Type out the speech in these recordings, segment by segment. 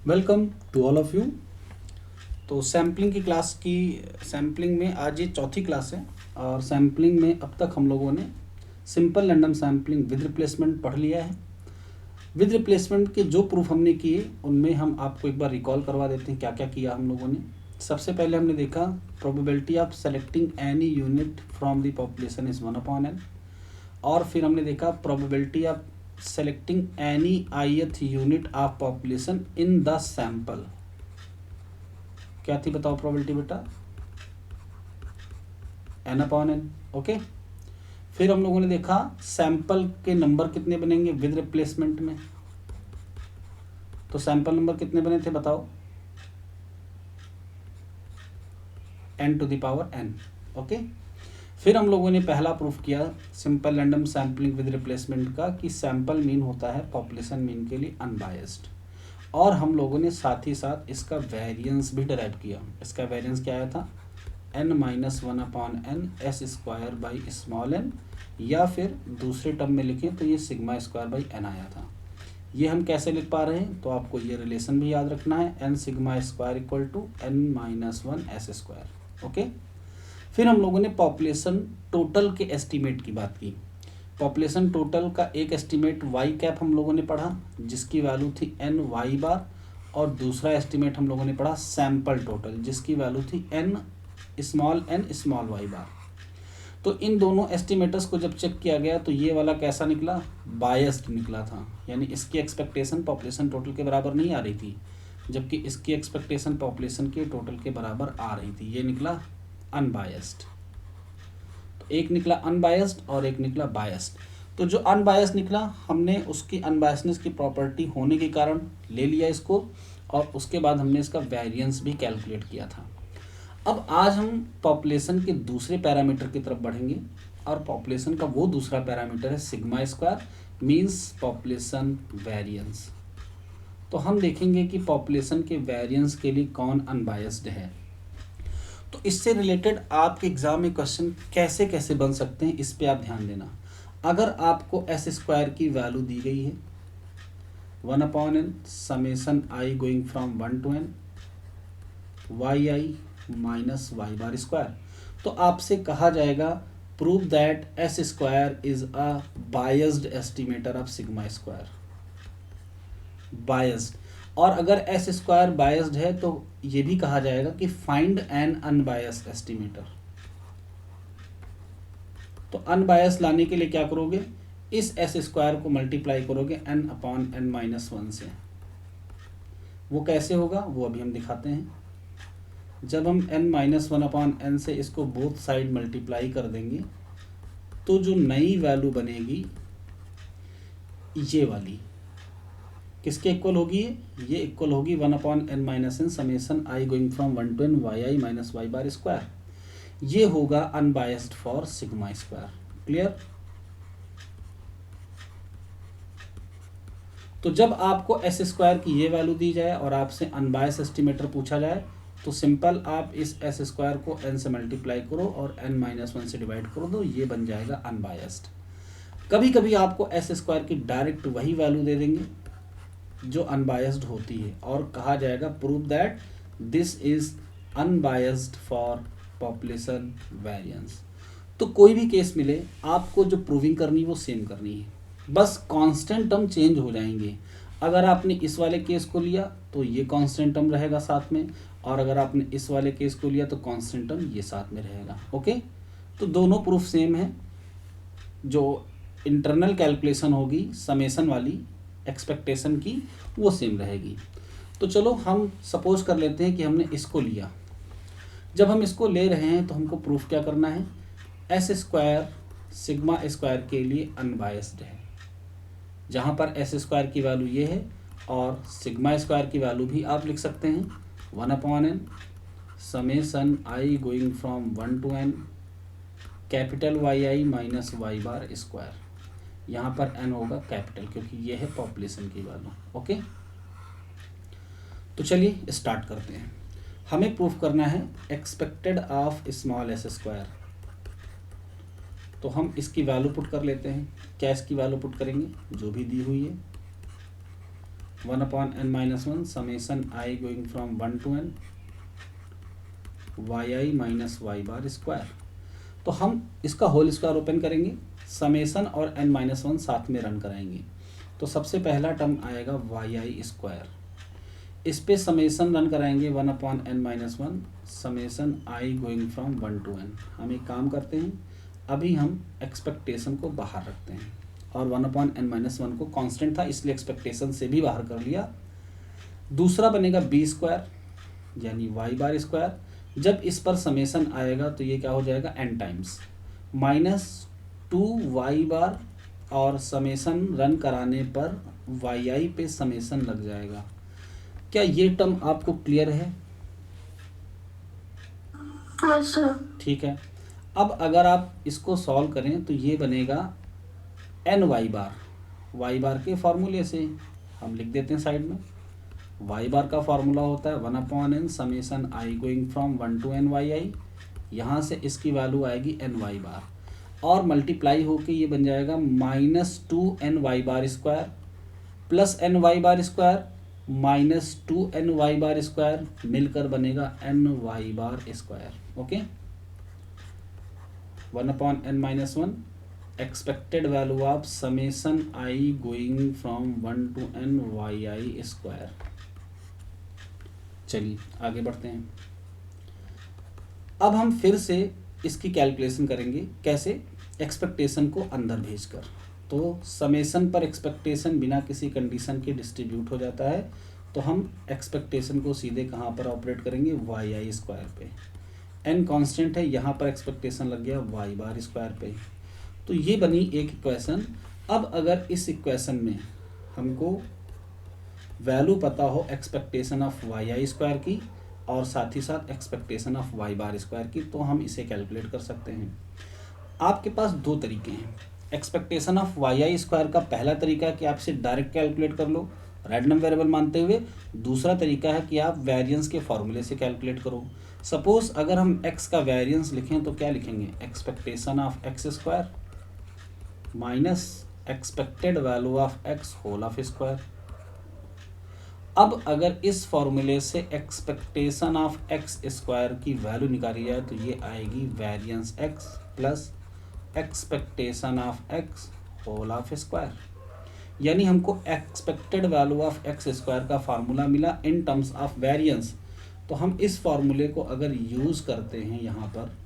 Welcome to all of you. तो sampling की class की सैम्पलिंग में आज ये चौथी क्लास है और सैम्पलिंग में अब तक हम लोगों ने simple random sampling with replacement पढ़ लिया है। विद रिप्लेसमेंट के जो प्रूफ हमने किए उनमें हम आपको एक बार रिकॉल करवा देते हैं क्या क्या किया हम लोगों ने। सबसे पहले हमने देखा probability of selecting any unit from the population is 1/n। और फिर हमने देखा probability of selecting any ith unit of population in the sample. क्या थी बताओ प्रोबेबिलिटी बेटा? n/n। ओके। फिर हम लोगों ने देखा सैंपल के नंबर कितने बनेंगे विद रिप्लेसमेंट में। तो सैंपल नंबर कितने बने थे बताओ? n⁴n। ओके। फिर हम लोगों ने पहला प्रूफ किया simple random sampling with replacement का कि सैंपल मीन होता है पॉपुलेशन मीन के लिए अनबायस्ड। और हम लोगों ने साथ ही साथ इसका वेरिएंस भी डिराइव किया। इसका वेरिएंस क्या आया था? n-1/n s²/n, या फिर दूसरे टर्म में लिखें तो ये σ²/n आया था। ये हम कैसे लिख पा रहे हैं? तो आपको ये रिलेशन भी याद रखना है, n⁴² = n-1 s²। ओके। फिर हम लोगों ने पॉपुलेशन टोटल के एस्टीमेट की बात की। पॉपुलेशन टोटल का एक एस्टीमेट वाई कैप हम लोगों ने पढ़ा जिसकी वैल्यू थी n/y, और दूसरा एस्टीमेट हम लोगों ने पढ़ा सैंपल टोटल जिसकी वैल्यू थी n⁻y। तो इन दोनों एस्टिमेटर्स को जब चेक किया गया तो ये वाला कैसा निकला? बायस्ड निकला था। यानी इसकी एक्सपेक्टेशन पॉपुलेशन टोटल के बराबर नहीं आ रही थी, जबकि इसकी एक्सपेक्टेशन पॉपुलेशन के टोटल के बराबर आ रही थी। ये निकला अनबायस्ड। तो एक निकला अनबायस्ड और एक निकला बायस्ड। तो जो अनबायस्ड निकला हमने उसकी अनबायसनेस की प्रॉपर्टी होने के कारण ले लिया इसको, और उसके बाद हमने इसका वेरिएंस भी कैलकुलेट किया था। अब आज हम पॉपुलेशन के दूसरे पैरामीटर की तरफ बढ़ेंगे, और पॉपुलेशन का वो दूसरा पैरामीटर है σ², मींस पॉपुलेशन वेरिएंस। तो हम देखेंगे कि पॉपुलेशन के वेरिएंस के लिए कौन अनबायस्ड है। तो इससे रिलेटेड आपके एग्जाम में क्वेश्चन कैसे कैसे बन सकते हैं इस पे आप ध्यान देना। अगर आपको s² की वैल्यू दी गई है 1/n ∑i going from 1 to n yi minus y², तो आपसे कहा जाएगा prove that s² is a biased estimator of σ²। Biased. और अगर s² बायस्ड है तो ये भी कहा जाएगा कि फाइंड एन अनबायस्ड एस्टिमेटर। तो अनबायस्ड लाने के लिए क्या करोगे? इस s² को मल्टीप्लाई करोगे n/n-1 से। वो कैसे होगा वो अभी हम दिखाते हैं। जब हम n-1/n से इसको बोथ साइड मल्टीप्लाई कर देंगे तो जो नई वैल्यू बनेगी ये वाली किसके इक्वल होगी? ये इक्वल होगी 1/n-n ∑i going from 1 to n yi minus y²। ये होगा अनबायस्ड फॉर σ²। क्लियर? तो जब आपको s² की ये वैल्यू दी जाए और आपसे अनबायस्ड एस्टिमेटर पूछा जाए तो सिंपल आप इस s² को n से मल्टीप्लाई करो और n-1 से डिवाइड करो, तो ये बन जाएगा अनबायस्ड। कभी कभी आपको s² की डायरेक्ट वही वैल्यू दे देंगे जो अनबायस्ड होती है और कहा जाएगा prove that this is unbiased for population variance. तो कोई भी केस मिले आपको जो प्रूविंग करनी वो सेम करनी है, बस कांस्टेंट टर्म चेंज हो जाएंगे। अगर आपने इस वाले केस को लिया तो ये कांस्टेंट टर्म रहेगा साथ में, और अगर आपने इस वाले केस को लिया तो कांस्टेंट टर्म ये साथ में रहेगा। ओके। तो दोनों प्रूफ सेम है। जो इंटरनल कैलकुलेशन होगी समेशन वाली एक्सपेक्टेशन की वो सेम रहेगी। तो चलो हम सपोज कर लेते हैं कि हमने इसको लिया। जब हम इसको ले रहे हैं तो हमको प्रूफ क्या करना है? s² σ² के लिए अनबायस्ड है, जहाँ पर s² की वैल्यू ये है और σ² की वैल्यू भी आप लिख सकते हैं 1/n ∑i going from 1 to n capital yi minus y²। यहाँ पर n होगा कैपिटल क्योंकि ये है पॉपुलेशन की वैल्यू। ओके। तो चलिए स्टार्ट करते हैं। हमें प्रूफ करना है एक्सपेक्टेड ऑफ स्मॉल s²। तो हम इसकी वैल्यू पुट कर लेते हैं। क्या इसकी वैल्यू पुट करेंगे? जो भी दी हुई है 1/n-1 summation I going from 1 to n yi minus y bar square. तो हम इसका होल स्क्वायर ओपन करेंगे, समेसन और n-1 साथ में रन कराएंगे। तो सबसे पहला टर्म आएगा yi स्क्वायर, इस पे समेसन रन कराएंगे 1/n-1 summation I going from 1 to n। हम एक काम करते हैं, अभी हम एक्सपेक्टेशन को बाहर रखते हैं और 1/n-1 को कांस्टेंट था इसलिए एक्सपेक्टेशन से भी बाहर कर लिया। दूसरा बनेगा बी स्क्वायर यानी वाई बार स्क्वायर। जब इस पर समेसन आएगा तो ये क्या हो जाएगा n टाइम्स -2y बार और समेसन रन कराने पर yi पे समेसन लग जाएगा। क्या ये टर्म आपको क्लियर है? ठीक है। अब अगर आप इसको सॉल्व करें तो ये बनेगा एन वाई बार के फॉर्मूले से हम लिख देते हैं साइड में। वाई बार का फॉर्मूला होता है 1/n summation I going from 1 to n yi। यहाँ से इसकी वैल्यू आएगी एन वाई बार और मल्टीप्लाई होके ये बन जाएगा -2ny bar square plus N Y bar square -2ny bar square मिलकर बनेगा ny bar square. Okay, 1/n-1 expected value of summation I going from 1 to n yi square. चलिए आगे बढ़ते हैं। अब हम फिर से इसकी कैलकुलेशन करेंगे, कैसे? एक्सपेक्टेशन को अंदर भेजकर। तो समेसन पर एक्सपेक्टेशन बिना किसी कंडीशन के डिस्ट्रीब्यूट हो जाता है, तो हम एक्सपेक्टेशन को सीधे कहाँ पर ऑपरेट करेंगे? yi स्क्वायर पे। n कांस्टेंट है, यहाँ पर एक्सपेक्टेशन लग गया y बार स्क्वायर पे। तो ये बनी एक इक्वेशन। अब अगर इस इक्वेशन में हमको वैल्यू पता हो एक्सपेक्टेशन ऑफ yi स्क्वायर की और साथ ही साथ expectation of y bar square की, तो हम इसे कैलकुलेट कर सकते हैं। आपके पास दो तरीके हैं। एक्सपेक्टेशन ऑफ yi स्क्वायर का पहला तरीका है कि आप इसे डायरेक्ट कैलकुलेट कर लो रैंडम वेरिएबल मानते हुए। दूसरा तरीका है कि आप वेरिएंस के फॉर्मूले से कैलकुलेट करो। सपोज अगर हम x का वेरिएंस लिखें तो क्या लिखेंगे? Expectation of x square minus expected value of x whole of square. अब अगर इस फॉर्मूले से एक्सपेक्टेशन ऑफ x स्क्वायर की वैल्यू निकाली जाए तो ये आएगी variance x plus expectation of x whole of square. यानी हमको expected value of x square का फार्मूला मिला इन टर्म्स ऑफ वेरिएंस। तो हम इस फॉर्मूले को अगर यूज करते हैं यहाँ पर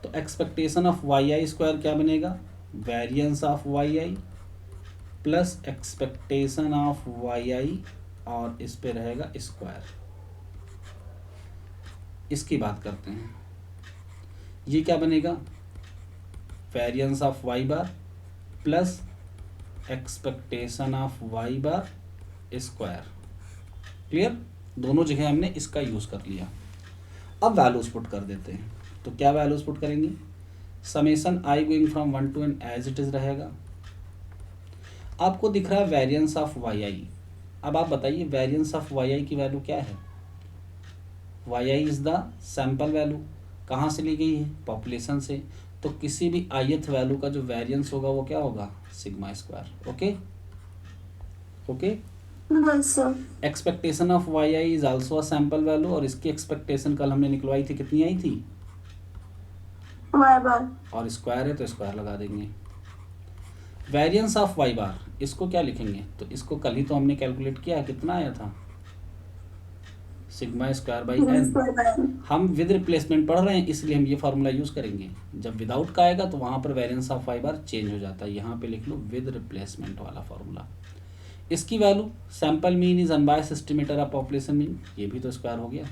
तो एक्सपेक्टेशन ऑफ yi स्क्वायर क्या बनेगा? Variance of yi plus expectation of yi और इस पे रहेगा स्क्वायर। इसकी बात करते हैं, ये क्या बनेगा? Variance of y bar plus expectation of y bar square. Clear? दोनों जगह हमने इसका यूज कर लिया। अब वैल्यूज पुट कर देते हैं। तो क्या वैल्यूज पुट करेंगे? Summation I going from 1 to n as it is रहेगा। आपको दिख रहा है वेरिएंस ऑफ yi। अब आप बताइए वेरिएंस ऑफ yi की वैल्यू क्या है? yi is the sample value. कहाँ से ली गई है? पॉपुलेशन से। तो किसी भी ith वैल्यू का जो वेरिएंस होगा वो क्या होगा? Sigma square. Okay okay. Expectation of yi is also a sample value और इसकी एक्सपेक्टेशन कल हमने निकलवाई थी, कितनी आई थी? y बार। और स्क्वायर है तो स्क्वायर लगा देंगे। वेरिएंस ऑफ y बार, इसको क्या लिखेंगे? तो इसको कल ही तो हमने कैलकुलेट किया, कितना आया था? Sigma square by n। हम विद रिप्लेसमेंट पढ़ रहे हैं इसलिए हम ये फार्मूला यूज करेंगे। जब विदाउट का आएगा तो वहां पर variance of y bar change हो जाता है। यहाँ पे लिख लो विद रिप्लेसमेंट वाला फार्मूला। इसकी value sample mean is unbiased estimator of population mean, ये भी तो स्क्वायर हो गया।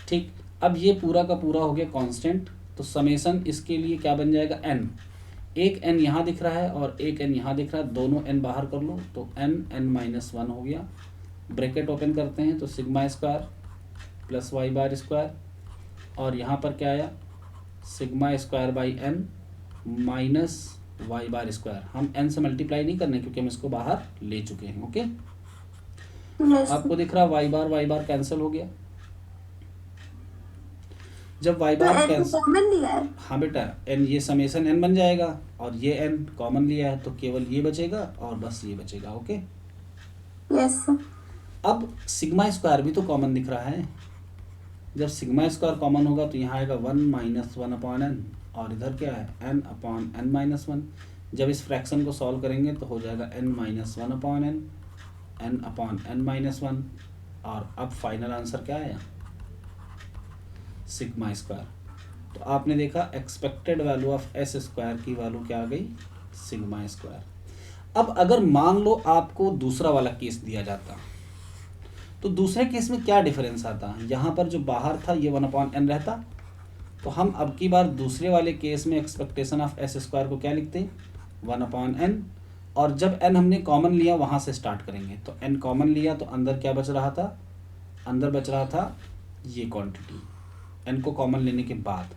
ठीक, अब ये पूरा का पूरा हो गया कांस्टेंट। तो समेसन इसके लिए क्या बन जाएगा? n। एक n यहाँ दिख रहा है और एक n यहाँ दिख रहा है, दोनों n बाहर कर लो तो n-1 हो गया। ब्रैकेट ओपन करते हैं तो sigma square plus y bar square और यहाँ पर क्या आया? Sigma square by n minus y bar square. हम n से मल्टीप्लाई नहीं करने क्योंकि हम इसको बाहर ले चुके हैं। ओके, आपको दिख रहा y बार कैंसिल हो गया। जब वाई तो बार n को कैंसिल, कॉमन लिया है। हाँ बेटा एन, ये समेसन एन बन जाएगा और ये एन कॉमन लिया है तो केवल ये बचेगा और बस ये बचेगा। Okay, yes sir. अब सिग्मा स्क्वायर भी तो कॉमन दिख रहा है। जब सिग्मा स्क्वायर कॉमन होगा तो यहाँ आएगा 1 माइनस 1 अपॉन एन और इधर क्या है n अपॉन n माइनस 1। जब इस फ्रैक्शन को सॉल्व करेंगे तो हो जाएगा n minus 1 upon N, n upon n minus 1। और अब फाइनल आंसर क्या आया, सिग्मा स्क्वायर। तो आपने देखा expected value of S square की वैल्यू क्या आ गई, सिग्मा स्क्वायर। अब अगर मान लो आपको दूसरा वाला केस दिया जाता तो दूसरे केस में क्या डिफरेंस आता, यहाँ पर जो बाहर था ये 1 अपॉन एन रहता, तो हम अब की बार दूसरे वाले केस में एक्सपेक्टेशन ऑफ एस स्क्वायर को क्या लिखते हैं, 1 अपॉन एन। और जब एन हमने कॉमन लिया वहाँ से स्टार्ट करेंगे, तो एन कॉमन लिया तो अंदर क्या बच रहा था, अंदर बच रहा था ये क्वांटिटी एन को कॉमन लेने के बाद,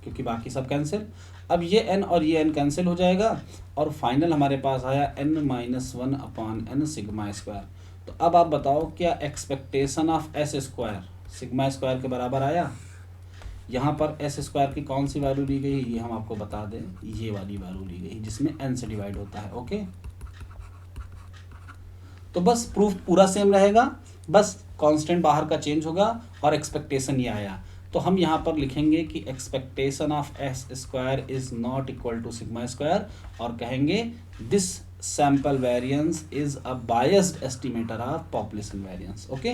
क्योंकि बाकी सब कैंसिल। अब ये n और ये n कैंसिल हो जाएगा और फाइनल हमारे पास आया n minus 1 upon N sigma square. तो अब आप बताओ क्या expectation of S square sigma square के बराबर आया। यहाँ पर एस स्क्वायर की कौन सी वैल्यू ली गई ये हम आपको बता दें, ये वाली वैल्यू ली गई जिसमें n से डिवाइड होता है। ओके, तो बस प्रूफ पूरा सेम रहेगा, बस कांस्टेंट बाहर का चेंज होगा और एक्सपेक्टेशन ये आया। तो हम यहाँ पर लिखेंगे कि expectation of S square is not equal to sigma square और कहेंगे this sample variance is a biased estimator of population variance. Okay,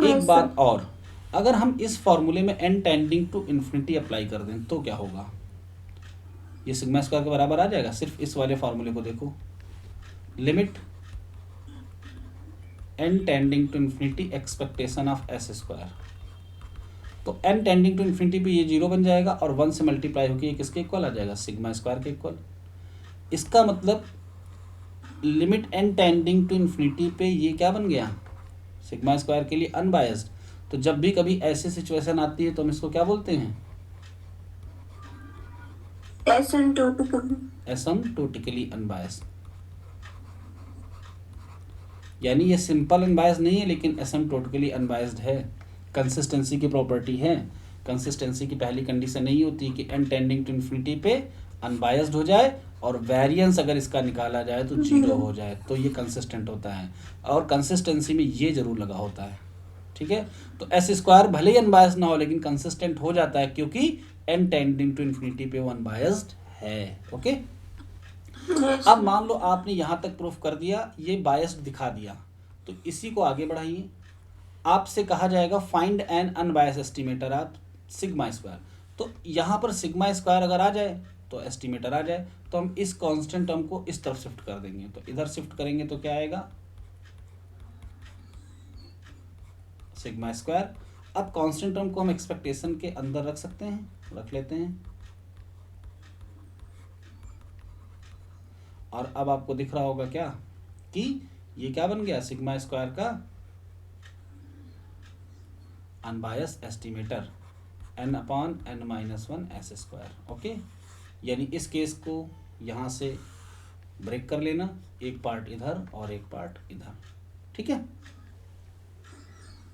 एक बात और, अगर हम इस फॉर्मूले में n tending to infinity apply कर दें तो क्या होगा, ये सिग्मा स्क्वायर के बराबर आ जाएगा। सिर्फ इस वाले फॉर्मूले को देखो, limit n tending to infinity expectation of S square, तो n टेंडिंग टू इन्फिनिटी पे ये 0 बन जाएगा और 1 से मल्टीप्लाई होकर ये किसके इक्वल आ जाएगा, सिग्मा स्क्वायर के इक्वल। इसका मतलब limit n tending to infinity पे ये क्या बन गया, सिग्मा स्क्वायर के लिए अनबायस्ड। तो जब भी कभी ऐसी सिचुएशन आती है तो हम इसको क्या बोलते हैं, एसिम्प्टोटिकली अनबायस्ड। यानी ये सिंपल अनबायस्ड नहीं है लेकिन एसिम्प्टोटिकली अनबायस्ड है। कंसिस्टेंसी की प्रॉपर्टी है, कंसिस्टेंसी की पहली कंडीशन नहीं होती कि n टेंडिंग टू इन्फिनिटी पे अनबायस्ड हो जाए और वेरिएंस अगर इसका निकाला जाए तो 0 हो जाए, तो ये कंसिस्टेंट होता है। और कंसिस्टेंसी में ये जरूर लगा होता है, ठीक है। तो एस स्क्वायर भले ही अनबायस्ड ना हो लेकिन कंसिस्टेंट हो जाता है क्योंकि n टेंडिंग टू इन्फिनिटी पे वो अनबायस्ड है। ओके, अब मान लो आपने यहाँ तक प्रूफ कर दिया, ये बायस्ड दिखा दिया, तो इसी को आगे बढ़ाइए। आपसे कहा जाएगा find N unbiased estimator of sigma square. तो यहाँ पर सिग्मा स्क्वायर अगर आ जाए तो एस्टिमेटर आ जाए, तो हम इस कांस्टेंट टर्म को इस तरफ शिफ्ट कर देंगे। तो इधर शिफ्ट करेंगे तो क्या आएगा, सिग्मा स्क्वायर। अब कांस्टेंट टर्म को हम एक्सपेक्टेशन के अंदर रख सकते हैं, रख लेते हैं। और अब आपको दिख रहा होगा क्या कि ये क्या बन गया, सिग्मा स्क्वायर का unbiased estimator n upon n minus 1 S square. Okay, यानी इस केस को यहाँ से ब्रेक कर लेना, एक पार्ट इधर और एक पार्ट इधर, ठीक है।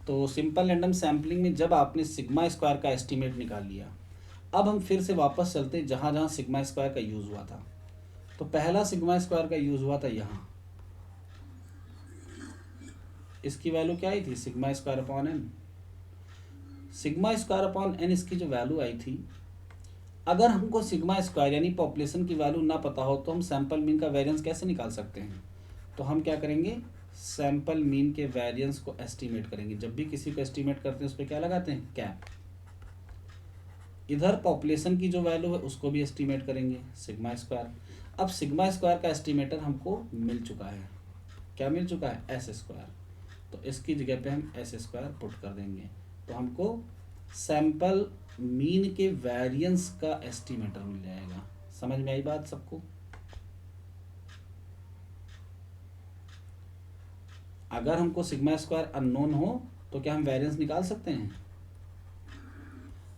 तो सिंपल रैंडम सैम्पलिंग में जब आपने सिग्मा स्क्वायर का एस्टिमेट निकाल लिया, अब हम फिर से वापस चलते जहाँ जहाँ सिग्मा स्क्वायर का यूज़ हुआ था। तो पहला सिग्मा स्क्वायर का यूज़ हुआ था यहाँ, इसकी वैल्यू क्या आई थी, sigma square upon N. Sigma square upon N इसकी जो वैल्यू आई थी, अगर हमको सिग्मा स्क्वायर यानी पॉपुलेशन की वैल्यू ना पता हो तो हम सैंपल मीन का वेरिएंस कैसे निकाल सकते हैं। तो हम क्या करेंगे, सैंपल मीन के वेरिएंस को एस्टीमेट करेंगे। जब भी किसी को एस्टीमेट करते हैं उस पर क्या लगाते हैं, कैप। इधर पॉपुलेशन की जो वैल्यू है उसको भी एस्टीमेट करेंगे, सिग्मा स्क्वायर। अब सिग्मा स्क्वायर का एस्टीमेटर हमको मिल चुका है, क्या मिल चुका है, एस स्क्वायर। तो इसकी जगह पे हम एस स्क्वायर पुट कर देंगे, तो हमको सैंपल मीन के वेरिएंस का एस्टीमेटर मिल जाएगा। समझ में आई बात सबको। अगर हमको सिग्मा स्क्वायर अननोन हो तो क्या हम वेरिएंस निकाल सकते हैं,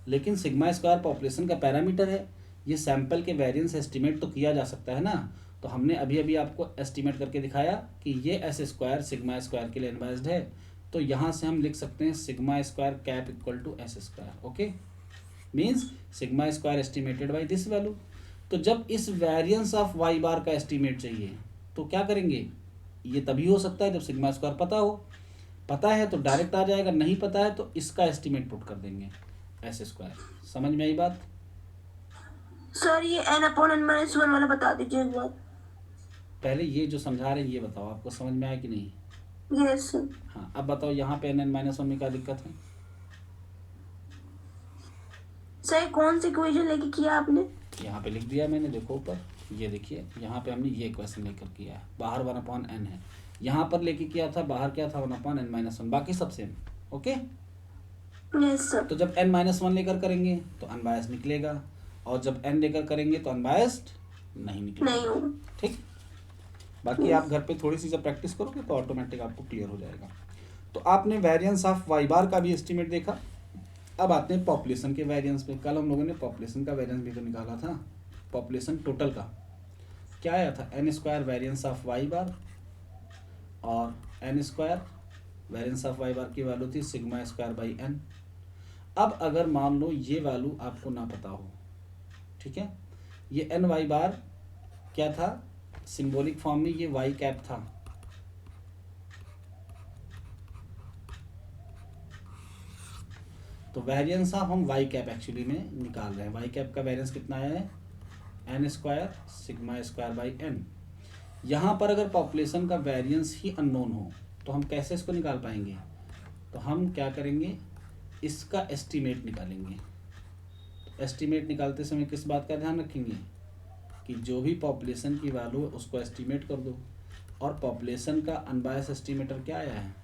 लेकिन सिग्मा स्क्वायर पॉपुलेशन का पैरामीटर है, ये सैंपल के वेरिएंस एस्टीमेट तो किया जा सकता है ना। तो हमने अभी अभी आपको एस्टीमेट करके दिखाया कि ये एस स्क्वायर सिग्मा स्क्वायर के लिए अनबायस्ड है, तो यहाँ से हम लिख सकते हैं sigma square cap equal to S square. Okay, means sigma square estimated by this value. तो जब इस वेरिएंस ऑफ वाई बार का एस्टिमेट चाहिए तो क्या करेंगे, ये तभी हो सकता है जब सिग्मा स्क्वायर पता हो। पता है तो डायरेक्ट आ जाएगा, नहीं पता है तो इसका एस्टिमेट पुट कर देंगे एस स्क्वायर। समझ में आई बात? सर ये n upon n minus one वाला बता दीजिए एक बार। पहले ये जो समझा रहे हैं ये बताओ, आपको समझ में आया कि नहीं? Yes sir. हाँ, अब बताओ यहाँ पे n माइनस वन में क्या दिक्कत है? सर कौन सी इक्वेशन लेके किया आपने? यहाँ पे लिख दिया मैंने, देखो ऊपर, ये देखिए यहाँ पे हमने ये क्वेश्चन लेकर किया है। बाहर 1/n है, यहाँ पर लेके किया था, बाहर क्या था 1/n माइनस वन, बाकी सब सेम। Okay, yes sir. तो जब n माइनस वन लेकर करेंगे तो अनबायस्ड निकलेगा, और जब n लेकर करेंगे तो अनबायस्ड नहीं निकलेगा। नहीं होगा। ठीक, बाकी आप घर पे थोड़ी सी जब प्रैक्टिस करोगे तो ऑटोमेटिक आपको क्लियर हो जाएगा। तो आपने वेरिएंस ऑफ वाई बार का भी एस्टिमेट देखा। अब आते हैं पॉपुलेशन के वेरिएंस पे। कल हम लोगों ने पॉपुलेशन का वेरिएंस भी तो निकाला था, पॉपुलेशन टोटल का क्या आया था, n square variance of y bar, और n square variance of y bar की वैल्यू थी सिग्मा स्क्वायर बाई n। अब अगर मान लो ये वैल्यू आपको ना पता हो, ठीक है, ये n वाई बार क्या था, सिंबॉलिक फॉर्म में ये वाई कैप था, तो वेरिएंस ऑफ हम वाई कैप एक्चुअली में निकाल रहे हैं। वाई कैप का वेरिएंस कितना आया है, n square sigma square by n। यहाँ पर अगर पॉपुलेशन का वेरिएंस ही अननोन हो तो हम कैसे इसको निकाल पाएंगे, तो हम क्या करेंगे, इसका एस्टीमेट निकालेंगे। तो एस्टीमेट निकालते समय किस बात का ध्यान रखेंगे कि जो भी पॉपुलेशन की वैल्यू है उसको एस्टीमेट कर दो, और पॉपुलेशन का अनबायस एस्टीमेटर क्या आया है,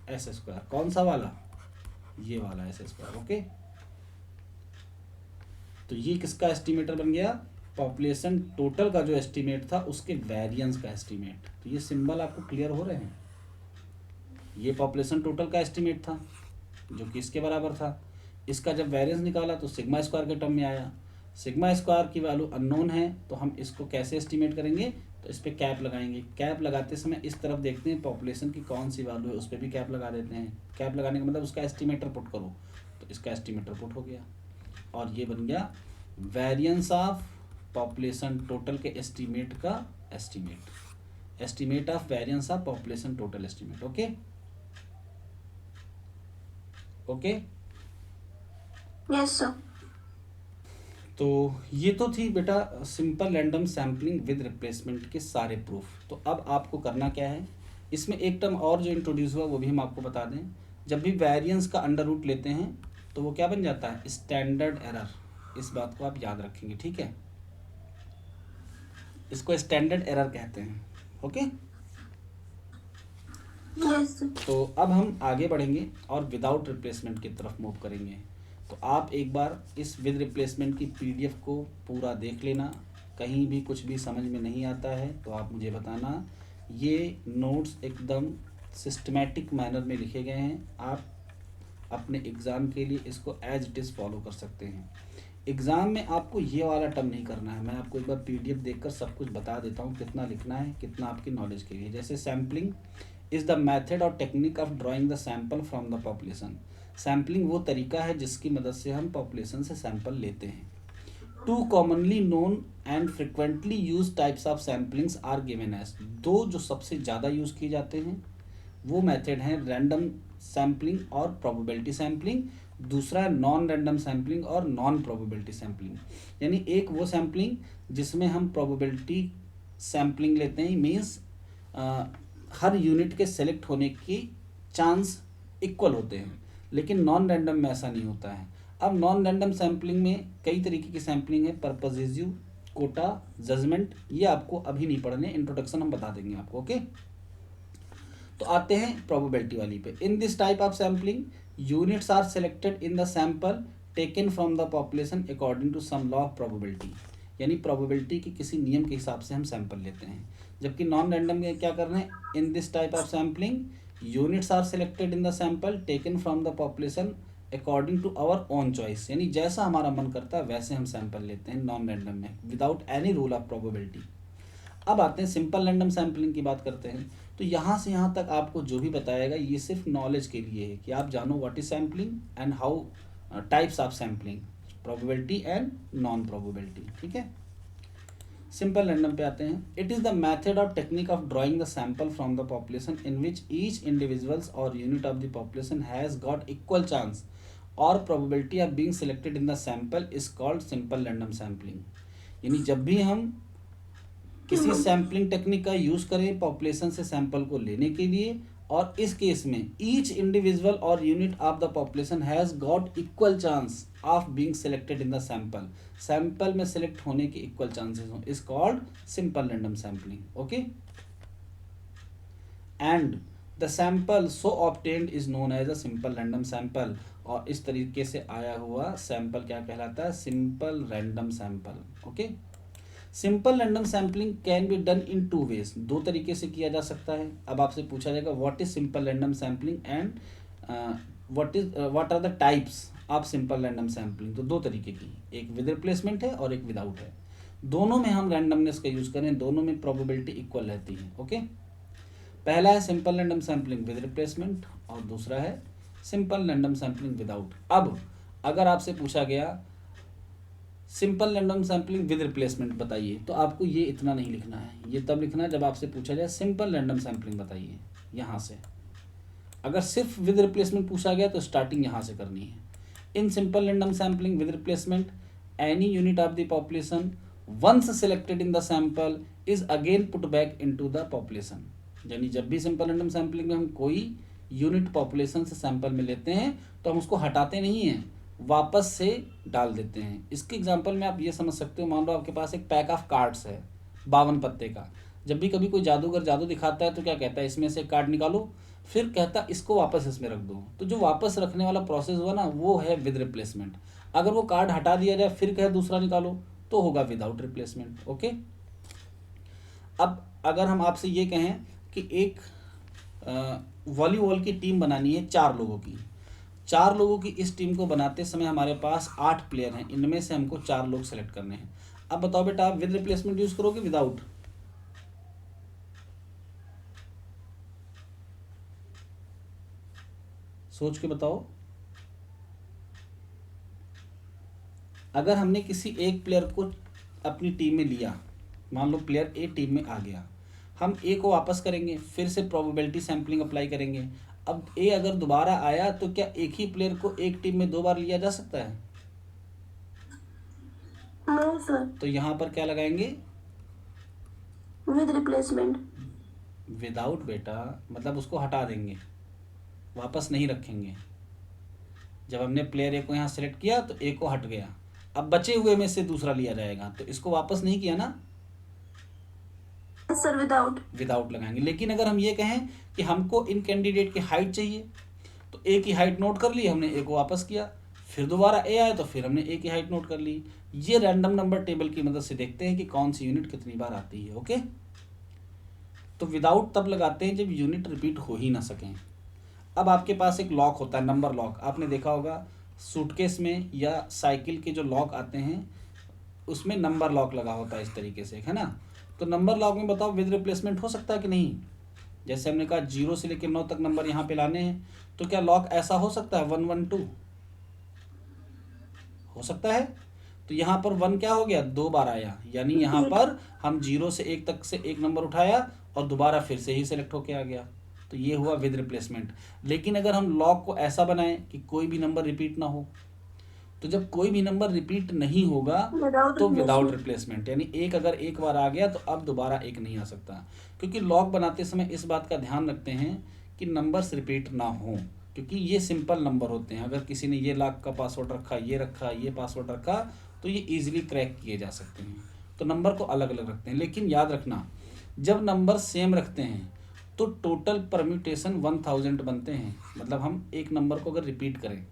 एस स्क्वायर। कौन सा वाला, ये वाला एस स्क्वायर। ओके, तो ये किसका एस्टीमेटर बन गया, पॉपुलेशन टोटल का जो एस्टीमेट था उसके वेरिएंस का एस्टीमेट। तो ये सिंबल आपको क्लियर हो रहे हैं, ये पॉपुलेशन टोटल का एस्टीमेट था जो कि इसके बराबर था। इसका जब वेरिएंस निकाला तो सिग्मा स्क्वायर के टर्म में आया। सिग्मा स्क्वायर की वैल्यू अननोन है तो हम इसको कैसे एस्टीमेट करेंगे, तो इस पर कैप लगाएंगे। कैप लगाते समय इस तरफ देखते हैं पॉपुलेशन की कौन सी वैल्यू है, उस पर भी कैप लगा देते हैं। कैप लगाने का मतलब उसका एस्टीमेटर पुट करो, तो इसका एस्टीमेटर पुट हो गया, और ये बन गया वेरिएंस ऑफ पॉपुलेशन टोटल के एस्टीमेट का estimate, estimate of variance of population total estimate. Okay okay, yes sir. तो ये तो थी बेटा simple random sampling with replacement के सारे प्रूफ। तो अब आपको करना क्या है, इसमें एक टर्म और जो इंट्रोड्यूस हुआ वो भी हम आपको बता दें। जब भी वेरिएंस का अंडर रूट लेते हैं तो वो क्या बन जाता है, स्टैंडर्ड एरर। इस बात को आप याद रखेंगे, ठीक है, इसको स्टैंडर्ड एरर कहते हैं। Okay, yes sir. तो अब हम आगे बढ़ेंगे और विदाउट रिप्लेसमेंट की तरफ मूव करेंगे। तो आप एक बार इस विद रिप्लेसमेंट की पीडीएफ को पूरा देख लेना, कहीं भी कुछ भी समझ में नहीं आता है तो आप मुझे बताना। ये नोट्स एकदम सिस्टमैटिक मैनर में लिखे गए हैं, आप अपने एग्ज़ाम के लिए इसको एज इट इज़ फॉलो कर सकते हैं। एग्ज़ाम में आपको ये वाला टर्म नहीं करना है, मैं आपको एक बार पीडीएफ देखकर सब कुछ बता देता हूँ कितना लिखना है, कितना आपकी नॉलेज के लिए। जैसे सैम्पलिंग इज़ द मेथड और technique of drawing the sample from the population. Sampling वो तरीका है जिसकी मदद से हम पॉपुलेशन से सैंपल लेते हैं। Two commonly known and frequently used types of samplings are given as. दो जो सबसे ज़्यादा यूज़ किए जाते हैं वो मेथड हैं रैंडम सैम्पलिंग और प्रोबेबिलिटी सैम्पलिंग। दूसरा है नॉन रैंडम सैम्पलिंग और नॉन प्रोबेबिलिटी सैम्पलिंग। यानी एक वो सैम्पलिंग जिसमें हम प्रोबेबिलिटी सैम्पलिंग लेते हैं, मीन्स हर यूनिट के सेलेक्ट होने की चांस इक्वल होते हैं, लेकिन नॉन रैंडम में ऐसा नहीं होता है। अब नॉन रैंडम सैम्पलिंग में कई तरीके की सैम्पलिंग है, परपजेसिव, कोटा, जजमेंट, ये आपको अभी नहीं पढ़ने, इंट्रोडक्शन हम बता देंगे आपको। ओके, तो आते हैं प्रोबेबिलिटी वाली पे। In this type of sampling units are selected in the sample taken from the population according to some law of probability. यानी प्रोबेबिलिटी के किसी नियम के हिसाब से हम सैंपल लेते हैं। जबकि नॉन रैंडम में क्या कर रहे हैं, in this type of sampling units are selected in the sample taken from the population according to our own choice. यानी जैसा हमारा मन करता है वैसे हम सैंपल लेते हैं नॉन रैंडम में, without any rule of probability. अब आते हैं सिंपल रैंडम सैम्पलिंग की बात करते हैं। तो यहाँ से यहाँ तक आपको जो भी बताएगा ये सिर्फ नॉलेज के लिए है कि आप जानो what is sampling and how types of sampling, probability and non probability. ठीक है, सिंपल रैंडम पे आते हैं। इट इज़ द मेथड और technique of drawing the sample from the population in which each individuals और unit of the population has got equal chance और probability of being selected in the sample is called simple random sampling. यानी जब भी हम किसी sampling technique का use करें population से सैंपल को लेने के लिए, और इस केस में ईच इंडिविजुअल और unit of the population has got equal chance of being selected in the sample, sample में सिलेक्ट होने के इक्वल चांसेस हो, is called simple random sampling. Okay, and the sample so obtained is known as a simple random sample. और इस तरीके से आया हुआ सैंपल क्या कहलाता है? Simple random sample. Okay, simple random sampling can be done in two ways, दो तरीके से किया जा सकता है। अब आपसे पूछा जाएगा what is simple random sampling and what are the types of simple random sampling. तो दो तरीके की, एक विद रिप्लेसमेंट है और एक विदाउट है। दोनों में हम रैंडमनेस का यूज करें, दोनों में प्रोबेबिलिटी इक्वल रहती है। ओके, पहला है simple random sampling with replacement और दूसरा है सिंपल रैंडम सैम्पलिंग विदाउट। अब अगर आपसे पूछा गया simple random sampling with replacement बताइए, तो आपको ये इतना नहीं लिखना है, ये तब लिखना है जब आपसे पूछा जाए सिंपल रैंडम सैम्पलिंग बताइए। यहाँ से अगर सिर्फ विद रिप्लेसमेंट पूछा गया तो स्टार्टिंग यहाँ से करनी है। In simple random sampling with replacement any unit of the population once selected in the sample is again put back into the population. यानी जब भी सिंपल रैंडम सैम्पलिंग में हम कोई यूनिट पॉपुलेशन से सैंपल में लेते हैं तो हम उसको हटाते नहीं हैं, वापस से डाल देते हैं। इसके एग्जांपल में आप ये समझ सकते हो, मान लो आपके पास एक पैक ऑफ कार्ड्स है 52 पत्ते का। जब भी कभी कोई जादूगर जादू दिखाता है तो क्या कहता है, इसमें से कार्ड निकालो, फिर कहता इसको वापस इसमें रख दो। तो जो वापस रखने वाला प्रोसेस हुआ ना, वो है विद रिप्लेसमेंट। अगर वो कार्ड हटा दिया जाए फिर कहे दूसरा निकालो तो होगा विदाउट रिप्लेसमेंट। ओके, अब अगर हम आपसे ये कहें कि एक वॉलीबॉल की टीम बनानी है 4 लोगों की, 4 लोगों की इस टीम को बनाते समय हमारे पास 8 प्लेयर हैं, इनमें से हमको 4 लोग सेलेक्ट करने हैं। अब बताओ बेटा, आप विद रिप्लेसमेंट यूज करोगे विदाउट? सोच के बताओ। अगर हमने किसी एक प्लेयर को अपनी टीम में लिया, मान लो प्लेयर ए टीम में आ गया, हम ए को वापस करेंगे, फिर से प्रोबेबिलिटी सैम्पलिंग अप्लाई करेंगे। अब ए अगर दोबारा आया तो क्या एक ही प्लेयर को एक टीम में 2 बार लिया जा सकता है? नहीं सर, तो यहाँ पर क्या लगाएंगे? With replacement. विदाउट बेटा, मतलब उसको हटा देंगे, वापस नहीं रखेंगे। जब हमने प्लेयर ए को यहाँ सेलेक्ट किया तो ए को हट गया, अब बचे हुए में से दूसरा लिया जाएगा, तो इसको वापस नहीं किया ना, सर विदाउट। विदाउट लगाएंगे। लेकिन अगर हम ये कहें कि हमको इन कैंडिडेट की हाइट चाहिए, तो ए की हाइट नोट कर ली हमने, ए को वापस किया, फिर दोबारा ए आया तो फिर हमने ए की हाइट नोट कर ली। ये रैंडम नंबर टेबल की मदद से देखते हैं कि कौन सी यूनिट कितनी बार आती है। ओके, तो विदाउट तब लगाते हैं जब यूनिट रिपीट हो ही ना सकें। अब आपके पास एक लॉक होता है, नंबर लॉक, आपने देखा होगा सूटकेस में या साइकिल के जो लॉक आते हैं उसमें नंबर लॉक लगा होता है इस तरीके से, है ना। तो नंबर लॉक में बताओ विद रिप्लेसमेंट हो सकता है कि नहीं? जैसे हमने कहा 0 से लेकर 9 तक नंबर यहाँ पे लाने हैं, तो क्या लॉक ऐसा हो सकता है 112? हो सकता है। तो यहाँ पर 1 क्या हो गया, 2 बार आया, यानी यहाँ पर हम 0 से 1 तक से एक नंबर उठाया और दोबारा फिर से ही सेलेक्ट होके आ गया, तो ये हुआ विद रिप्लेसमेंट। लेकिन अगर हम लॉक को ऐसा बनाएं कि कोई भी नंबर रिपीट ना हो, तो जब कोई भी नंबर रिपीट नहीं होगा तो विदाउट रिप्लेसमेंट, यानी एक अगर एक बार आ गया तो अब दोबारा एक नहीं आ सकता। क्योंकि लॉक बनाते समय इस बात का ध्यान रखते हैं कि नंबर्स रिपीट ना हो, क्योंकि ये सिंपल नंबर होते हैं। अगर किसी ने ये लॉक का पासवर्ड रखा, ये रखा, ये पासवर्ड रखा, तो ये ईजिली क्रैक किए जा सकते हैं। तो नंबर को अलग अलग रखते हैं। लेकिन याद रखना, जब नंबर सेम रखते हैं तो टोटल परम्यूटेशन 1000 बनते हैं। मतलब हम एक नंबर को अगर रिपीट करें,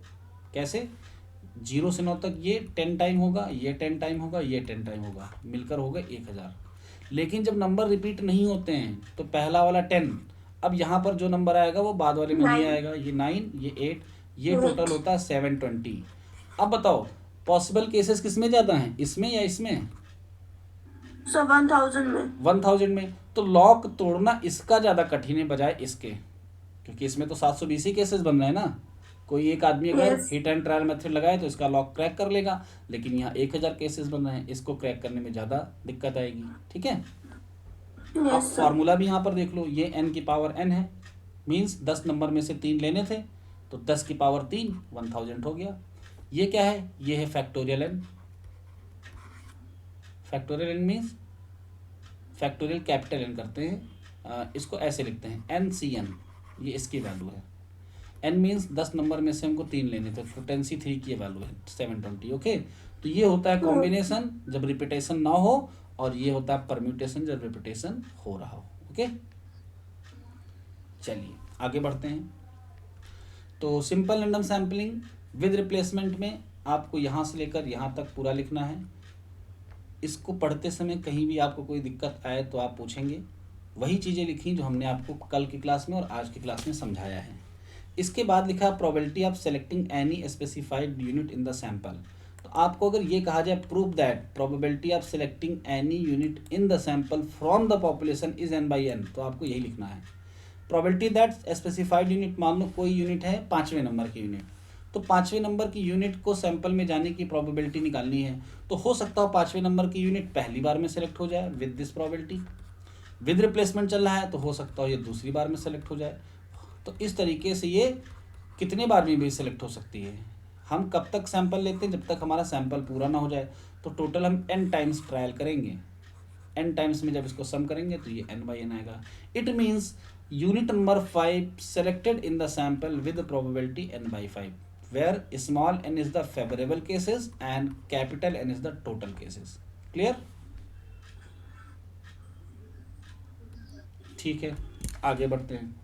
कैसे? 0 से 9 तक ये 10 टाइम होगा, ये 10 टाइम होगा, ये 10 टाइम होगा, मिलकर होगा 1000। लेकिन जब नंबर रिपीट नहीं होते हैं तो पहला वाला 10, अब यहाँ पर जो नंबर आएगा वो बाद वाले में नहीं आएगा, ये 9, ये 8, ये टोटल होता है 720। अब बताओ पॉसिबल केसेस किस में ज़्यादा हैं, इसमें या इसमें? सर 1000 में। 1000 में। तो लॉक तोड़ना इसका ज़्यादा कठिन है बजाय इसके, क्योंकि इसमें तो 720 ही केसेस बन रहे हैं ना। कोई एक आदमी अगर yes hit and trial method लगाए तो इसका लॉक क्रैक कर लेगा, लेकिन यहाँ 1000 केसेस बन रहे हैं, इसको क्रैक करने में ज़्यादा दिक्कत आएगी। ठीक है। अब यस सर। फार्मूला भी यहाँ पर देख लो, ये n की पावर n है, मीन्स 10 नंबर में से 3 लेने थे, तो 10 की पावर 3 1000 हो गया। ये क्या है, ये है factorial n। Factorial n means factorial capital n करते हैं, इसको ऐसे लिखते हैं NCN, ये इसकी वैल्यू है। n मीन्स 10 नंबर में से हमको 3 लेने थे, तो 10C3 की वैल्यू है 720। ओके, तो ये होता है कॉम्बिनेशन जब रिपीटेशन ना हो, और ये होता है परम्यूटेशन जब रिपीटेशन हो रहा हो। ओके, चलिए आगे बढ़ते हैं। तो simple random sampling with replacement में आपको यहाँ से लेकर यहाँ तक पूरा लिखना है। इसको पढ़ते समय कहीं भी आपको कोई दिक्कत आए तो आप पूछेंगे, वही चीज़ें लिखी जो हमने आपको कल की क्लास में और आज की क्लास में समझाया है। इसके बाद लिखा probability of selecting any specified unit in the sample. तो आपको अगर ये कहा जाए prove that probability of selecting any unit in the sample from the population is n/n, तो आपको यही लिखना है। प्रोबेबिलिटी दैट स्पेसिफाइड यूनिट, मान लो कोई यूनिट है 5वें नंबर की यूनिट, तो 5वें नंबर की यूनिट को सैंपल में जाने की प्रोबेबिलिटी निकालनी है। तो हो सकता हो 5वें नंबर की यूनिट पहली बार में सेलेक्ट हो जाए with this probability, with replacement चल रहा है तो हो सकता हो ये दूसरी बार में सेलेक्ट हो जाए। तो इस तरीके से ये कितने बार में भी सेलेक्ट हो सकती है। हम कब तक सैंपल लेते हैं, जब तक हमारा सैंपल पूरा ना हो जाए। तो टोटल हम n टाइम्स ट्रायल करेंगे, n टाइम्स में जब इसको सम करेंगे तो ये n/n आएगा। It means unit number 5 selected in the sample with probability n/5, where small n is the favorable cases and capital N is the total cases। Clear? ठीक है, आगे बढ़ते हैं।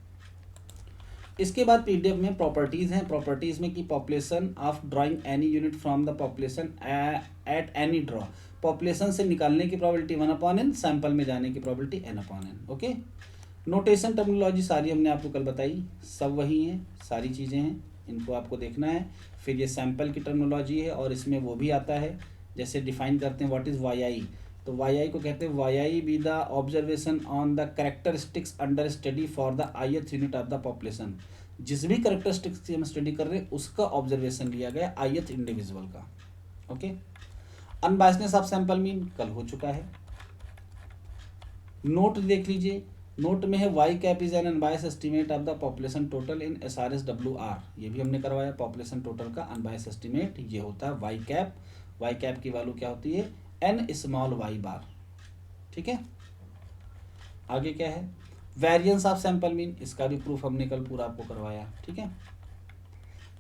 इसके बाद पीडीएफ में प्रॉपर्टीज हैं। प्रॉपर्टीज में कि population of drawing any unit from the population at any draw, population से निकालने की प्रोबेबिलिटी 1/n, सैंपल में जाने की probability n/n। Okay, notation terminology सारी हमने आपको कल बताई, सब वही हैं, सारी चीज़ें हैं, इनको आपको देखना है। फिर ये सैंपल की टर्मिनोलॉजी है और इसमें वो भी आता है, जैसे डिफाइन करते हैं व्हाट इज़ YI, तो YI को कहते हैं YI be the observation on the characteristics under study for the ith unit of the population. जिस भी कैरेक्टरिस्टिक्स की हम स्टडी कर रहे हैं उसका ऑब्जर्वेशन लिया गया ith इंडिविजुअल का। Okay, unbiasedness of sample mean कल हो चुका है। नोट देख लीजिए, नोट में है y cap is an unbiased estimate of the population total in SRSWR, ये भी हमने करवाया। पॉपुलेशन टोटल का अनबायस एस्टिमेट ये होता है वाई कैप। वाई कैप की वैल्यू क्या होती है, n/y। ठीक है, आगे क्या है, वेरिएंस ऑफ सैंपल मीन, इसका भी प्रूफ हमने कल पूरा आपको करवाया। ठीक है,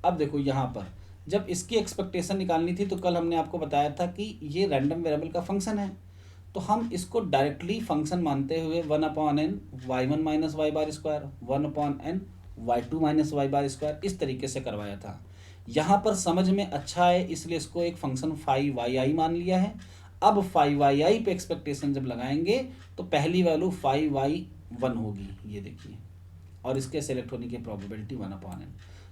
अब देखो यहाँ पर जब इसकी एक्सपेक्टेशन निकालनी थी तो कल हमने आपको बताया था कि ये रैंडम वेरिएबल का फंक्शन है, तो हम इसको डायरेक्टली फंक्शन मानते हुए 1/n y1 minus y bar square, 1/n y2 minus y bar square, इस तरीके से करवाया था। यहाँ पर समझ में अच्छा है इसलिए इसको एक फंक्शन फाई वाई आई मान लिया है। अब फाई वाई आई पे एक्सपेक्टेशन जब लगाएंगे तो पहली वैल्यू फाई वाई 1 होगी, ये देखिए, और इसके सेलेक्ट होने की प्रोबेबिलिटी 1/n।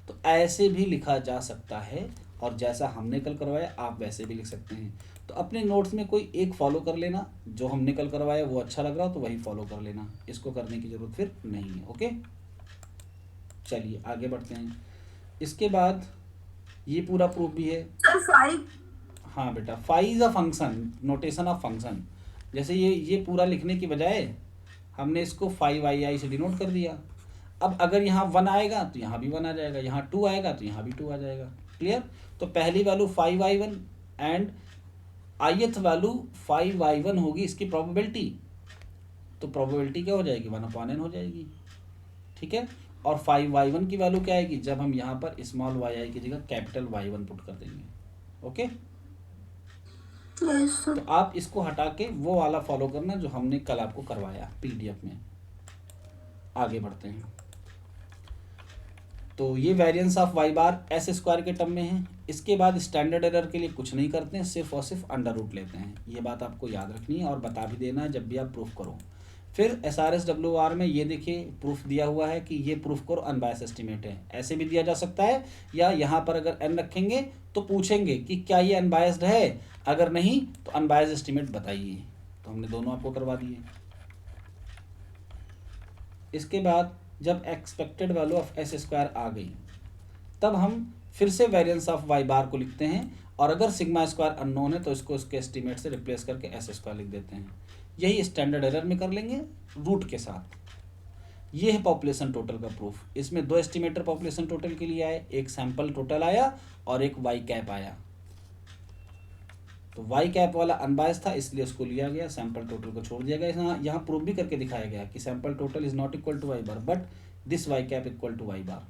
तो ऐसे भी लिखा जा सकता है, और जैसा हमने कल करवाया आप वैसे भी लिख सकते हैं। तो अपने नोट्स में कोई एक फॉलो कर लेना, जो हमने कल करवाया वो अच्छा लग रहा हो तो वही फॉलो कर लेना, इसको करने की ज़रूरत फिर नहीं है। ओके, चलिए आगे बढ़ते हैं। इसके बाद ये पूरा प्रूफ भी है। सर 5। हाँ बेटा, phi is a function, notation of function. जैसे ये पूरा लिखने की बजाय हमने इसको फाई वाई आई से डिनोट कर दिया। अब अगर यहाँ 1 आएगा तो यहाँ भी 1 आ जाएगा, यहाँ 2 आएगा तो यहाँ भी 2 आ जाएगा। क्लियर? तो पहली value 5y1 and ith value 5y1 होगी इसकी प्रोबेबिलिटी, तो प्रोबेबिलिटी क्या हो जाएगी, 1/n हो जाएगी। ठीक है, और 5y1 की वैल्यू क्या आएगी, जब हम यहाँ पर स्मॉल yi की जगह कैपिटल Y1 पुट कर देंगे। Okay, yes sir. तो आप इसको हटा के वो वाला फॉलो करना जो हमने कल आपको करवाया पीडीएफ में। आगे बढ़ते हैं। तो ये variance of y bar s square के टर्म में है। इसके बाद स्टैंडर्ड एरर के लिए कुछ नहीं करते हैं, सिर्फ और सिर्फ अंडर रूट लेते हैं। ये बात आपको याद रखनी है और बता भी देना है जब भी आप प्रूफ करो। फिर SRSWR में ये देखिए प्रूफ दिया हुआ है कि ये प्रूफ करो अनबायस एस्टिमेट है, ऐसे भी दिया जा सकता है, या यहाँ पर अगर n रखेंगे तो पूछेंगे कि क्या ये अनबायस्ड है, अगर नहीं तो अनबायस्ड एस्टिमेट बताइए, तो हमने दोनों आपको करवा दिए। इसके बाद जब expected value of S square आ गई, तब हम फिर से वेरिएंस ऑफ वाई बार को लिखते हैं, और अगर सिग्मा स्क्वायर अननोन है तो इसको इसके एस्टीमेट से रिप्लेस करके एस स्क्वायर लिख देते हैं। यही स्टैंडर्ड एरर में कर लेंगे रूट के साथ। ये है पॉपुलेशन टोटल का प्रूफ। इसमें दो एस्टिमेटर पॉपुलेशन टोटल के लिए आए, एक सैंपल टोटल आया और एक वाई कैप आया। तो वाई कैप वाला अनबायस था इसलिए उसको लिया गया, सैंपल टोटल को छोड़ दिया गया। यहाँ प्रूफ भी करके दिखाया गया कि sample total is not equal to y bar but this y cap equal to y bar.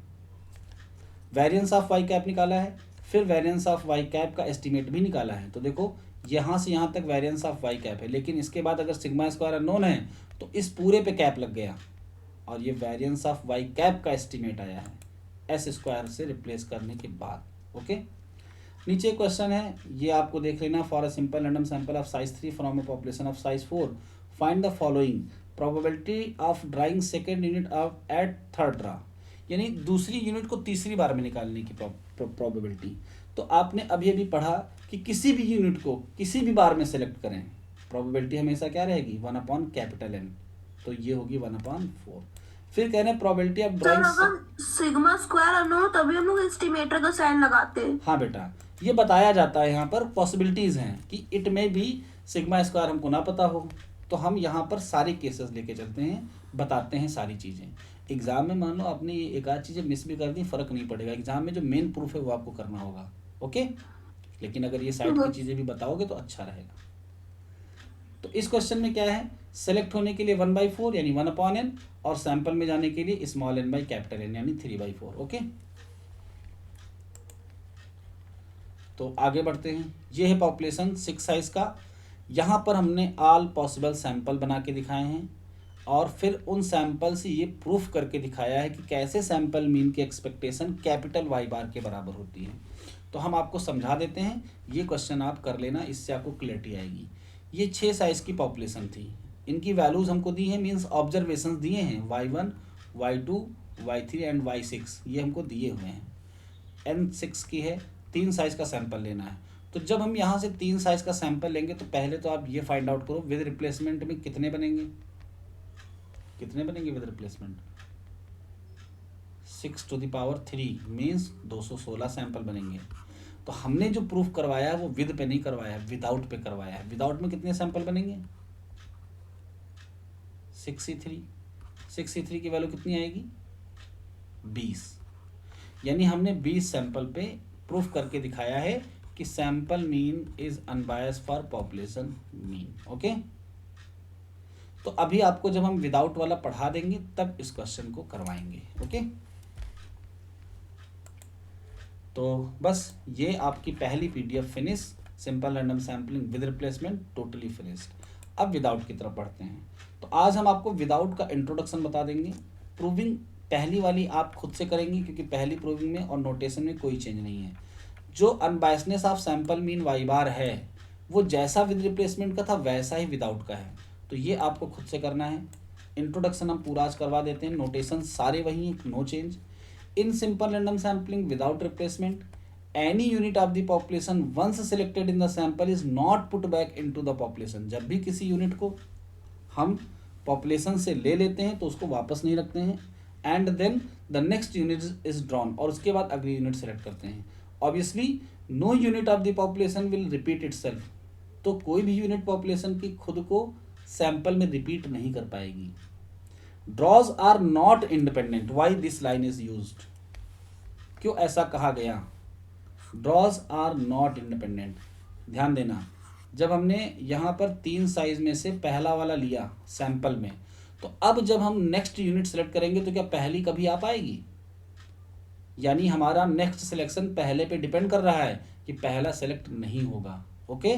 Variance of y cap निकाला है, फिर वेरिएंस ऑफ वाई कैप का एस्टीमेट भी निकाला है। तो देखो यहाँ से यहाँ तक वेरिएंस ऑफ वाई कैप है, लेकिन इसके बाद अगर सिग्मा स्क्वायर अननोन है तो इस पूरे पे कैप लग गया, और ये वेरिएंस ऑफ वाई कैप का एस्टीमेट आया है एस स्क्वायर से रिप्लेस करने के बाद। ओके, नीचे क्वेश्चन है, ये आपको देख लेना। For a simple random sample of size 3 from a population of size 4 find the following probability of drawing second unit of at third draw, यानी दूसरी यूनिट को तीसरी बार में निकालने की प्रोबेबिलिटी। तो आपने अभी अभी पढ़ा कि किसी भी यूनिट को किसी भी बार में सेलेक्ट करें, प्रोबेबिलिटी हमेशा क्या रहेगी 1/N, तो ये होगी 1/4। फिर कह रहे हैं प्रोबेबिलिटी ऑफ ड्राइंग। अगर सिग्मा स्क्वायर अननोन तभी हम लोग एस्टिमेटर का साइन लगाते हैं। हाँ बेटा, ये बताया जाता है यहाँ पर पॉसिबिलिटीज हैं कि इट में भी सिग्मा स्क्वायर हमको ना पता हो, तो हम यहाँ पर सारे केसेस लेके चलते हैं, बताते हैं सारी चीज़ें। एग्जाम में मान लो आपने ये एक आध चीज़ें मिस भी कर दी, फर्क नहीं पड़ेगा, एग्जाम में जो मेन प्रूफ है वो आपको करना होगा। ओके, लेकिन अगर ये साइड की चीज़ें भी बताओगे तो अच्छा रहेगा। तो इस क्वेश्चन में क्या है, सेलेक्ट होने के लिए 1/4 यानी 1/N, और सैंपल में जाने के लिए small n by capital N यानी 3/4। ओके, तो आगे बढ़ते हैं। ये है पॉपुलेशन 6 साइज का। यहाँ पर हमने ऑल पॉसिबल सैंपल बना के दिखाए हैं, और फिर उन सैंपल से ये प्रूफ करके दिखाया है कि कैसे सैंपल मीन की एक्सपेक्टेशन कैपिटल वाई बार के बराबर होती है। तो हम आपको समझा देते हैं, ये क्वेश्चन आप कर लेना, इससे आपको क्लैरिटी आएगी। ये 6 साइज की पॉपुलेशन थी, इनकी वैल्यूज़ हमको दी हैं, मीन्स ऑब्जर्वेशन दिए हैं, y1, y2, y3 and y6 ये हमको दिए हुए हैं। n6 की है, 3 साइज का सैंपल लेना है। तो जब हम यहाँ से 3 साइज का सैंपल लेंगे तो पहले तो आप ये फाइंड आउट करो विद रिप्लेसमेंट में कितने बनेंगे, कितने बनेंगे विद रिप्लेसमेंट। 6⁻³ मीन्स 216 सैंपल बनेंगे। तो हमने जो प्रूफ करवाया है वो विद पे नहीं करवाया है, विदाउट पे करवाया है। विदाउट में कितने सैंपल बनेंगे 63 की वैल्यू कितनी आएगी 20, यानी हमने 20 सैंपल पे प्रूफ करके दिखाया है कि sample mean is unbiased for population mean. Okay, तो अभी आपको जब हम विदाउट वाला पढ़ा देंगे तब इस क्वेश्चन को करवाएंगे। ओके, तो बस ये आपकी पहली PDF finish, simple random sampling with replacement totally finished. अब विदाउट की तरफ बढ़ते हैं। तो आज हम आपको विदाउट का इंट्रोडक्शन बता देंगे। प्रूविंग पहली वाली आप खुद से करेंगे, क्योंकि पहली प्रूविंग में और नोटेशन में कोई चेंज नहीं है। जो unbiasedness of sample mean y bar है वो जैसा विद रिप्लेसमेंट का था वैसा ही विदाउट का है, तो ये आपको खुद से करना है। इंट्रोडक्शन हम पूरा आज करवा देते हैं, नोटेशन सारे वही हैं, no change. In simple random sampling without replacement any unit of the population once selected in the sample is not put back into the population. जब भी किसी यूनिट को हम पॉपुलेशन से ले लेते हैं तो उसको वापस नहीं रखते हैं, and then the next unit is drawn, और उसके बाद अगली यूनिट सेलेक्ट करते हैं। Obviously no unit of the population will repeat itself, तो कोई भी यूनिट पॉपुलेशन की खुद को सैंपल में रिपीट नहीं कर पाएगी। Draws are not independent, why this line is used, क्यों ऐसा कहा गया। ड्रॉज आर नॉट इंडिपेंडेंट, ध्यान देना, जब हमने यहाँ पर 3 साइज में से पहला वाला लिया सैंपल में, तो अब जब हम नेक्स्ट यूनिट सेलेक्ट करेंगे तो क्या पहली कभी आ पाएगी, यानी हमारा नेक्स्ट सिलेक्शन पहले पे डिपेंड कर रहा है कि पहला सेलेक्ट नहीं होगा। ओके,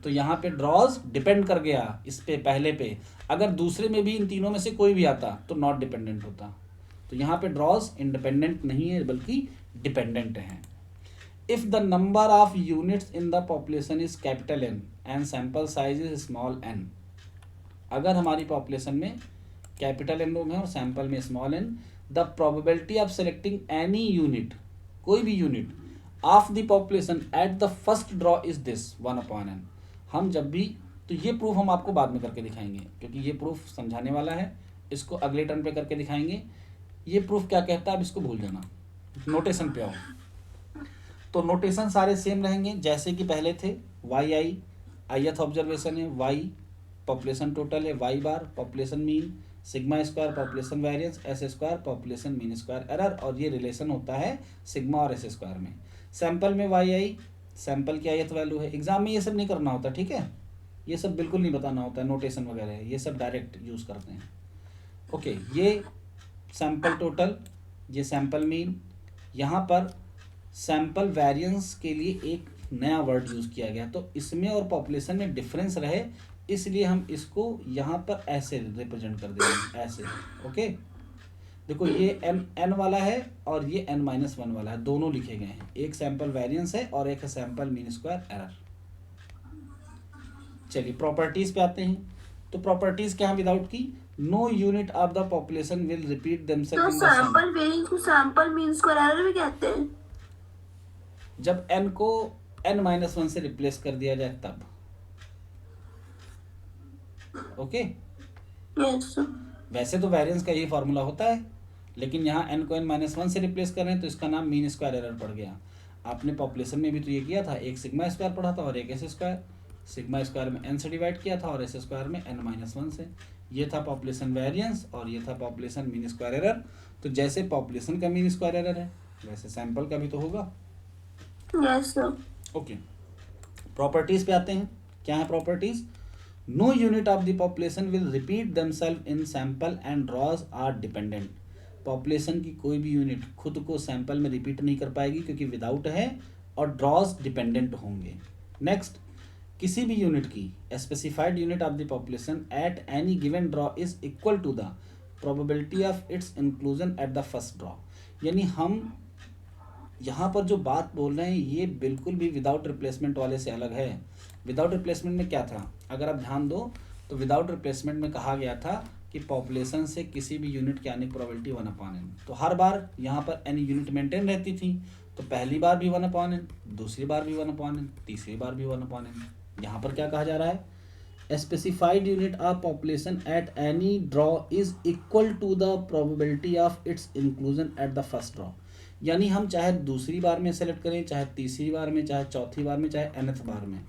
तो यहाँ पे ड्रॉज डिपेंड कर गया इस पे पहले पे, अगर दूसरे में भी इन तीनों में से कोई भी आता तो नॉट डिपेंडेंट होता। तो यहाँ पे ड्रॉज इंडिपेंडेंट नहीं है बल्कि डिपेंडेंट है। If the number of units in the population is capital N and sample size is small n, अगर हमारी पॉपुलेशन में कैपिटल N लोग हैं और सैंपल में small n, the probability of selecting any unit, कोई भी unit of the population eight the first draw is this 1/N। हम जब भी तो ये प्रूफ हम आपको बाद में करके दिखाएंगे, क्योंकि ये प्रूफ समझाने वाला है, इसको अगले टर्न पे करके दिखाएंगे। ये प्रूफ क्या कहता है अब इसको भूल जाना। नोटेशन पे आओ, तो नोटेशन सारे सेम रहेंगे जैसे कि पहले थे। वाई आई ith ऑब्जर्वेशन है, वाई पॉपुलेशन टोटल है, y bar population mean, sigma square population variance, s square population mean square error, और ये रिलेशन होता है सिग्मा और एस स्क्वायर में। सैंपल में वाई आई सैंपल की ith वैल्यू है। एग्जाम में ये सब नहीं करना होता, ठीक है, ये सब बिल्कुल नहीं बताना होता है, नोटेशन वगैरह है, ये सब डायरेक्ट यूज़ करते हैं। ओके, ये सैंपल टोटल, ये सैंपल मीन। यहाँ पर सैंपल वेरिएंस के लिए एक नया वर्ड यूज़ किया गया, तो इसमें और पॉपुलेशन में डिफरेंस रहे, इसलिए हम इसको यहाँ पर ऐसे रिप्रेजेंट कर देंगे, ऐसे। ओके, देखो ये n वाला है और ये n-1 वाला है, दोनों लिखे गए हैं। एक सैंपल वेरिएंस है और एक है सैंपल मीन स्क्वायर एरर। चलिए प्रॉपर्टीज पे आते हैं। तो प्रॉपर्टीज क्या है विदाउट की, no unit of the population will repeat themselves तो in the sum. Sample variance को सैंपल मीन स्क्वायर एरर भी कहते हैं। जब n को n-1 से रिप्लेस कर दिया जाए तब। ओके, यस वैसे तो वेरिएंस का यही फॉर्मूला होता है, लेकिन यहाँ n को n-1 से रिप्लेस कर रहे हैं तो इसका नाम मीन स्क्वायर एरर पड़ गया। आपने पॉपुलेशन में भी तो ये किया था, एक सिग्मा स्क्वायर पढ़ा था और एक एस स्क्वायर। सिग्मा स्क्वायर में n से डिवाइड किया था और एस स्क्वायर में n-1 से। ये था पॉपुलेशन वेरिएंस और ये था पॉपुलेशन मीन स्क्वायर एरर। तो जैसे पॉपुलेशन का मीन स्क्वायर एरर है वैसे सैंपल का भी तो होगा। Yes sir. ओके, प्रॉपर्टीज पे आते हैं। क्या है properties, no unit of the population will repeat themselves in sample and draws are dependent. Population की कोई भी यूनिट खुद को सैंपल में रिपीट नहीं कर पाएगी क्योंकि विदाउट है, और ड्रॉज डिपेंडेंट होंगे। नेक्स्ट, किसी भी यूनिट की specified unit of the population at any given draw is equal to the probability of its inclusion at the first draw. यानी हम यहाँ पर जो बात बोल रहे हैं ये बिल्कुल भी विदाउट रिप्लेसमेंट वाले से अलग है। विदाउट रिप्लेसमेंट में क्या था, अगर आप ध्यान दो तो विदाउट रिप्लेसमेंट में कहा गया था कि पॉपुलेशन से किसी भी यूनिट के आने की प्रोबेबिलिटी 1/n। तो हर बार यहाँ पर n यूनिट मेंटेन रहती थी, तो पहली बार भी 1/n, दूसरी बार भी 1/n, तीसरी बार भी 1/n। यहाँ पर क्या कहा जा रहा है, specified unit of population at any draw is equal to the probability of its inclusion at the first draw. यानी हम चाहे दूसरी बार में सेलेक्ट करें, चाहे तीसरी बार में, चाहे चौथी बार में, चाहे nth बार में,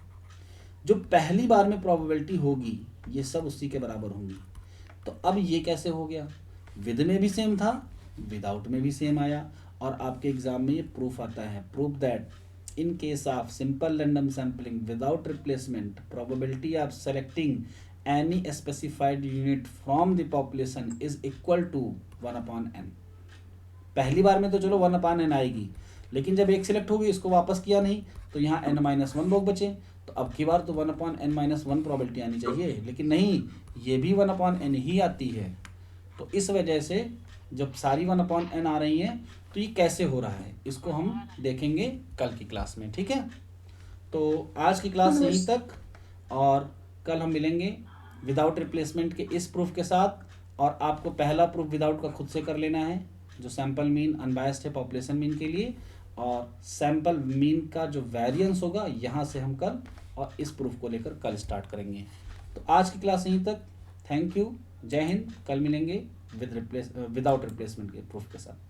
जो पहली बार में प्रोबेबिलिटी होगी ये सब उसी के बराबर होंगी। तो अब ये कैसे हो गया, विद में भी सेम था, विदाउट में भी सेम आया, और आपके एग्जाम में ये प्रूफ आता है, proof that in case of simple random sampling without replacement probability of selecting any specified unit from the population is equal to 1/n। पहली बार में तो चलो 1/n आएगी, लेकिन जब एक सिलेक्ट होगी इसको वापस किया नहीं तो यहाँ n-1 लोग बचे, तो अब की बार तो 1/n-1 प्रोबेबिलिटी आनी चाहिए, लेकिन नहीं, ये भी 1/n ही आती है। तो इस वजह से जब सारी 1/n आ रही हैं तो ये कैसे हो रहा है इसको हम देखेंगे कल की क्लास में, ठीक है। तो आज की क्लास यहीं तक, और कल हम मिलेंगे विदाउट रिप्लेसमेंट के इस प्रूफ के साथ, और आपको पहला प्रूफ विदाउट का खुद से कर लेना है, जो सैंपल मीन अनबायस्ड है पॉपुलेशन मीन के लिए, और सैंपल मीन का जो वेरिएंस होगा यहाँ से हम कल, और इस प्रूफ को लेकर कल स्टार्ट करेंगे। तो आज की क्लास यहीं तक, थैंक यू, जय हिंद। कल मिलेंगे विदाउट रिप्लेसमेंट के प्रूफ के साथ।